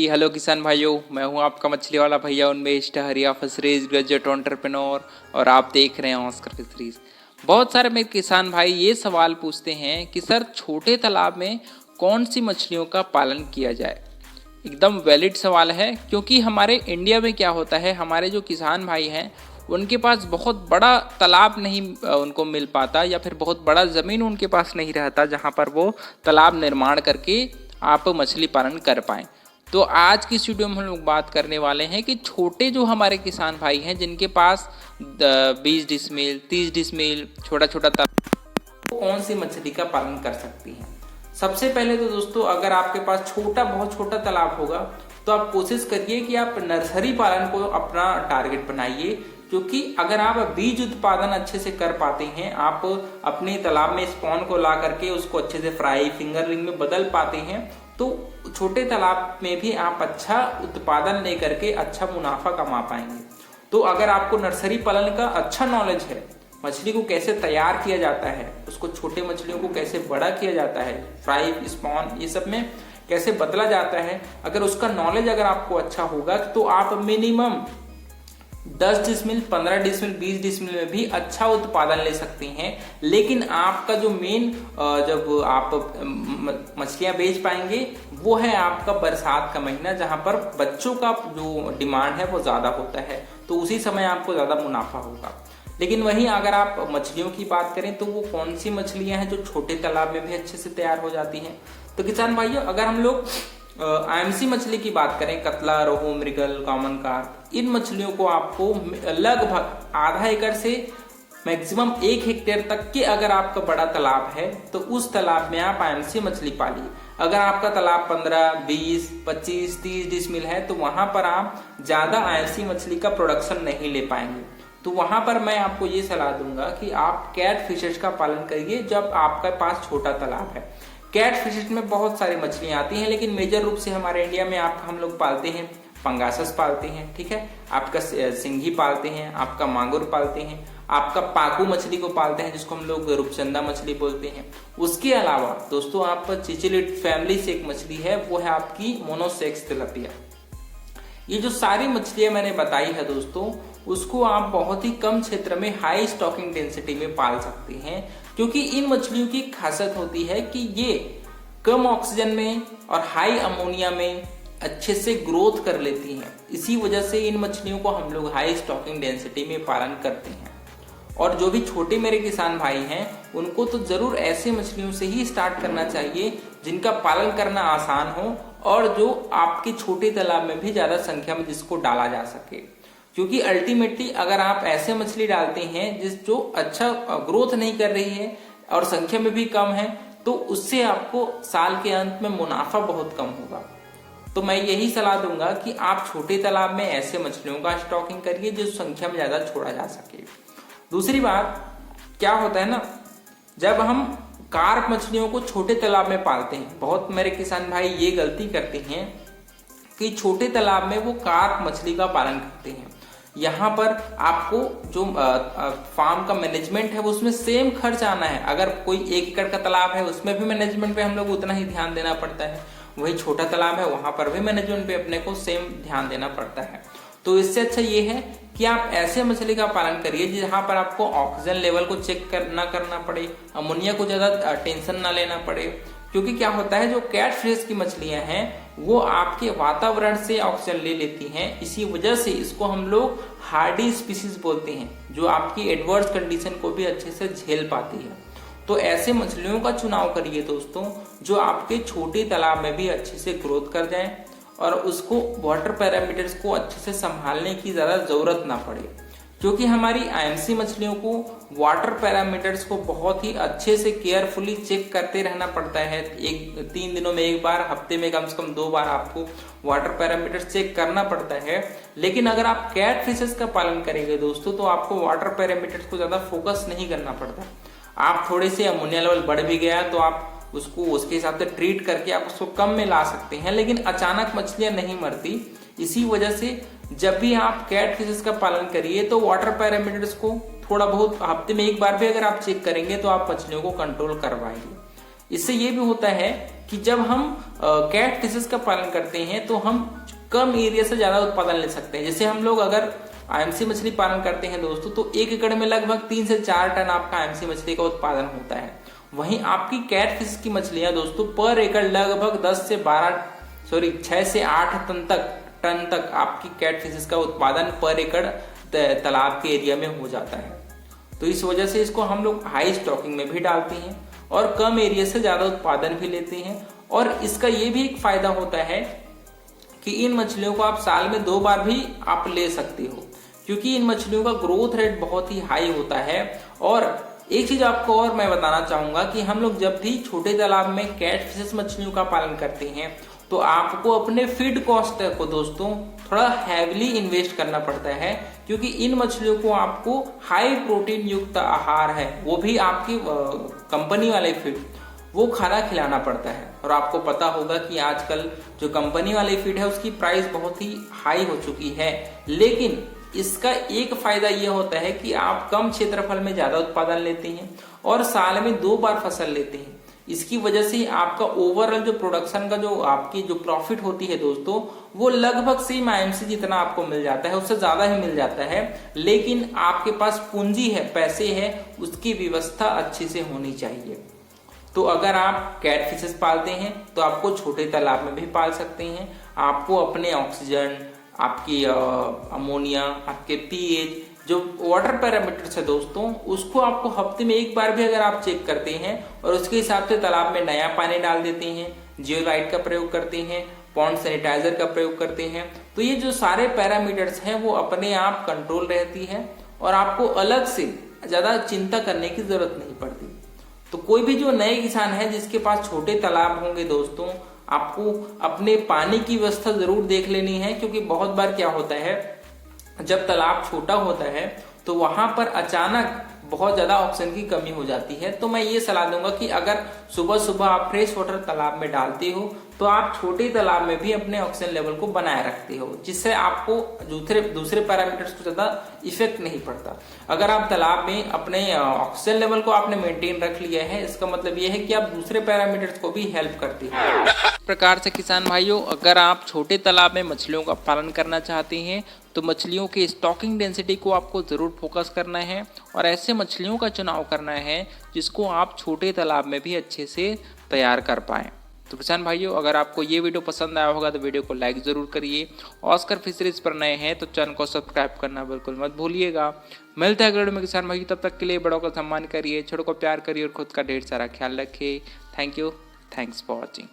Hello किसान भाइयों, मैं हूं आपका मछली वाला भैया उन्मेष टहरिया फिशरीज ग्रेजुएट एंटरप्रेन्योर और आप देख रहे हैं ऑस्कर फिशरीज। बहुत सारे मेरे किसान भाई ये सवाल पूछते हैं कि सर छोटे तालाब में कौन सी मछलियों का पालन किया जाए। एकदम वैलिड सवाल है, क्योंकि हमारे इंडिया में क्या होता है, हमारे जो किसान भाई हैं उनके पास बहुत बड़ा तालाब नहीं उनको मिल पाता, या फिर बहुत बड़ा ज़मीन उनके पास नहीं रहता जहाँ पर वो तालाब निर्माण करके आप मछली पालन कर पाएँ। तो आज की इस वीडियो में हम लोग बात करने वाले हैं कि छोटे जो हमारे किसान भाई हैं जिनके पास 20 डिसमिल 30 डिसमिल छोटा छोटा तालाब, वो कौन सी मछली का पालन कर सकती हैं। सबसे पहले तो दोस्तों, अगर आपके पास बहुत छोटा तालाब होगा तो आप कोशिश करिए कि आप नर्सरी पालन को अपना टारगेट बनाइए, क्योंकि अगर आप बीज उत्पादन अच्छे से कर पाते हैं, आप अपने तालाब में स्पॉन को ला करके उसको अच्छे से फ्राई फिंगर रिंग में बदल पाते हैं, तो छोटे तालाब में भी आप अच्छा उत्पादन लेकर के अच्छा मुनाफा कमा पाएंगे। तो अगर आपको नर्सरी पालन का अच्छा नॉलेज है, मछली को कैसे तैयार किया जाता है, उसको छोटे मछलियों को कैसे बड़ा किया जाता है, फ्राई स्पॉन ये सब में कैसे बदला जाता है, अगर उसका नॉलेज अगर आपको अच्छा होगा तो आप मिनिमम 10 डिसमिल 15 डिसमिल 20 डिसमिल में भी अच्छा उत्पादन ले सकते हैं। लेकिन आपका जो मेन जब आप मछलियां बेच पाएंगे वो है आपका बरसात का महीना, जहां पर बच्चों का जो डिमांड है वो ज्यादा होता है, तो उसी समय आपको ज्यादा मुनाफा होगा। लेकिन वहीं अगर आप मछलियों की बात करें तो वो कौन सी मछलियां हैं जो छोटे तालाब में भी अच्छे से तैयार हो जाती हैं। तो किसान भाइयों, अगर हम लोग आईएमसी मछली की बात करें, कतला, रोहू, मृगल, कॉमन कार्प, इन मछलियों को आपको लगभग आधा एकड़ से मैक्सिमम 1 हेक्टेयर तक के अगर आपका बड़ा तालाब है तो उस तालाब में आप आईएमसी मछली पालिए। अगर आपका तालाब 15, 20, 25, 30 डिसमिल है तो वहां पर आप ज्यादा आईएमसी मछली का प्रोडक्शन नहीं ले पाएंगे। तो वहां पर मैं आपको ये सलाह दूंगा कि आप कैट फिशेज का पालन करिए जब आपके पास छोटा तालाब है। कैट फिशेज में बहुत सारी मछलियां आती हैं, लेकिन मेजर रूप से हमारे इंडिया में हम लोग पालते हैं, पंगासस पालते हैं, ठीक है, आपका सिंघी पालते हैं, आपका मांगुर पालते हैं, आपका पाकू मछली को पालते हैं जिसको हम लोग रूपचंदा मछली बोलते हैं। उसके अलावा दोस्तों, आप चिचिलिड फैमिली से एक मछली है, वो है आपकी मोनोसेक्स तिलापिया। ये जो सारी मछलियां मैंने बताई है दोस्तों, उसको आप बहुत ही कम क्षेत्र में हाई स्टॉकिंग डेंसिटी में पाल सकते हैं, क्योंकि इन मछलियों की खासियत होती है कि ये कम ऑक्सीजन में और हाई अमोनिया में अच्छे से ग्रोथ कर लेती हैं। इसी वजह से इन मछलियों को हम लोग हाई स्टॉकिंग डेंसिटी में पालन करते हैं। और जो भी छोटे मेरे किसान भाई हैं उनको तो जरूर ऐसे मछलियों से ही स्टार्ट करना चाहिए जिनका पालन करना आसान हो और जो आपके छोटे तालाब में भी ज्यादा संख्या में जिसको डाला जा सके। क्योंकि अल्टीमेटली अगर आप ऐसे मछली डालते हैं जो अच्छा ग्रोथ नहीं कर रही है और संख्या में भी कम है, तो उससे आपको साल के अंत में मुनाफा बहुत कम होगा। तो मैं यही सलाह दूंगा कि आप छोटे तालाब में ऐसे मछलियों का स्टॉकिंग करिए जो संख्या में ज्यादा छोड़ा जा सके। दूसरी बात क्या होता है ना, जब हम कार्प मछलियों को छोटे तालाब में पालते हैं, बहुत मेरे किसान भाई ये गलती करते हैं कि छोटे तालाब में वो कार्प मछली का पालन करते हैं। यहाँ पर आपको जो फार्म का मैनेजमेंट है उसमें सेम खर्च आना है। अगर कोई 1 एकड़ का तालाब है उसमें भी मैनेजमेंट पे हम लोग उतना ही ध्यान देना पड़ता है, वही छोटा तालाब है वहां पर भी मैनेजमेंट पे अपने को सेम ध्यान देना पड़ता है। तो इससे अच्छा ये है कि आप ऐसे मछली का पालन करिए जहाँ पर आपको ऑक्सीजन लेवल को चेक ना करना पड़े, अमोनिया को ज्यादा टेंशन ना लेना पड़े। क्योंकि क्या होता है, जो कैट फिश की मछलियां हैं वो आपके वातावरण से ऑक्सीजन ले लेती हैं, इसी वजह से इसको हम लोग हार्डी स्पीसीज बोलते हैं, जो आपकी एडवर्स कंडीशन को भी अच्छे से झेल पाती है। तो ऐसे मछलियों का चुनाव करिए दोस्तों जो आपके छोटे तालाब में भी अच्छे से ग्रोथ कर जाएं और उसको वाटर पैरामीटर्स को अच्छे से संभालने की ज्यादा जरूरत ना पड़े। क्योंकि हमारी आईएमसी मछलियों को वाटर पैरामीटर्स को बहुत ही अच्छे से केयरफुली चेक करते रहना पड़ता है। 3 दिनों में एक बार, हफ्ते में कम से कम 2 बार आपको वाटर पैरामीटर्स चेक करना पड़ता है। लेकिन अगर आप कैट फिशेस का पालन करेंगे दोस्तों तो आपको वाटर पैरामीटर्स को ज्यादा फोकस नहीं करना पड़ता। आप थोड़े से अमोनिया लेवल बढ़ भी गया तो आप उसको उसके हिसाब से ट्रीट करके आप उसको कम में ला सकते हैं, लेकिन अचानक मछलियां नहीं मरती। इसी वजह से जब भी आप कैट फिशेस का पालन करिए तो वाटर पैरामीटर्स को थोड़ा बहुत हफ्ते में एक बार भी अगर आप चेक करेंगे तो आप मछलियों को कंट्रोल करवाएंगे। इससे ये भी होता है कि जब हम कैट फिशेस का पालन करते हैं तो हम कम एरिया से ज्यादा उत्पादन ले सकते हैं। जैसे हम लोग अगर आईएमसी मछली पालन करते हैं दोस्तों, तो 1 एकड़ में लगभग 3 से 4 टन आपका आईएमसी मछली का उत्पादन होता है। वहीं आपकी कैट फिश की मछलियां दोस्तों पर एकड़ लगभग 6 से 8 टन तक आपकी कैट फिशेस का उत्पादन पर एकड़ तालाब के एरिया में हो जाता है। तो इस वजह से इसको हम लोग हाई स्टॉकिंग में भी डालते हैं और कम एरिया से ज्यादा उत्पादन भी लेते हैं। और इसका ये भी एक फायदा होता है कि इन मछलियों को आप साल में 2 बार भी आप ले सकते हो, क्योंकि इन मछलियों का ग्रोथ रेट बहुत ही हाई होता है। और एक चीज आपको और मैं बताना चाहूंगा कि हम लोग जब भी छोटे तालाब में कैट फिशेस मछलियों का पालन करते हैं तो आपको अपने फीड कॉस्ट को दोस्तों थोड़ा हैवीली इन्वेस्ट करना पड़ता है, क्योंकि इन मछलियों को आपको हाई प्रोटीन युक्त आहार है, वो भी आपकी कंपनी वाले फीड, वो खाना खिलाना पड़ता है। और आपको पता होगा कि आजकल जो कंपनी वाली फीड है उसकी प्राइस बहुत ही हाई हो चुकी है, लेकिन इसका एक फायदा ये होता है कि आप कम क्षेत्रफल में ज्यादा उत्पादन लेते हैं और साल में 2 बार फसल लेते हैं। इसकी वजह से आपका ओवरऑल जो प्रोडक्शन का जो आपकी जो प्रॉफिट होती है दोस्तों, वो लगभग सेम आईएमसी जितना आपको मिल जाता है, उससे ज्यादा ही मिल जाता है। लेकिन आपके पास पूंजी है, पैसे है, उसकी व्यवस्था अच्छी से होनी चाहिए। तो अगर आप कैट फिशेस पालते हैं तो आपको छोटे तालाब में भी पाल सकते हैं। आपको अपने ऑक्सीजन, आपकी अमोनिया, आपके पीएच, जो वाटर पैरामीटर्स है दोस्तों, उसको आपको हफ्ते में 1 बार भी अगर आप चेक करते हैं और उसके हिसाब से तालाब में नया पानी डाल देते हैं, जियोलाइट का प्रयोग करते हैं, पॉन्ड सैनिटाइजर का प्रयोग करते हैं, तो ये जो सारे पैरामीटर्स हैं वो अपने आप कंट्रोल रहती है और आपको अलग से ज्यादा चिंता करने की जरूरत नहीं पड़ती। तो कोई भी जो नए किसान है जिसके पास छोटे तालाब होंगे दोस्तों, आपको अपने पानी की व्यवस्था जरूर देख लेनी है, क्योंकि बहुत बार क्या होता है जब तालाब छोटा होता है तो वहां पर अचानक बहुत ज्यादा ऑक्सीजन की कमी हो जाती है। तो मैं ये सलाह दूंगा कि अगर सुबह सुबह आप फ्रेश वाटर तालाब में डालते हो तो आप छोटे तालाब में भी अपने ऑक्सीजन लेवल को बनाए रखते हो, जिससे आपको दूसरे पैरामीटर्स को ज्यादा इफेक्ट नहीं पड़ता। अगर आप तालाब में अपने ऑक्सीजन लेवल को आपने मेंटेन रख लिया है, इसका मतलब ये है कि आप दूसरे पैरामीटर्स को भी हेल्प करते हो। इस प्रकार से किसान भाइयों, अगर आप छोटे तालाब में मछलियों का पालन करना चाहते हैं तो मछलियों की स्टॉकिंग डेंसिटी को आपको ज़रूर फोकस करना है और ऐसे मछलियों का चुनाव करना है जिसको आप छोटे तालाब में भी अच्छे से तैयार कर पाएँ। तो किसान भाइयों, अगर आपको ये वीडियो पसंद आया होगा तो वीडियो को लाइक ज़रूर करिए। ऑस्कर फिशरीज पर नए हैं तो चैनल को सब्सक्राइब करना बिल्कुल मत भूलिएगा। मिलते हैं अगले वीडियो में किसान भाइयों, तब तक के लिए बड़ों का सम्मान करिए, छोटों को प्यार करिए और खुद का ढेर सारा ख्याल रखिए। Thank you, thanks for watching.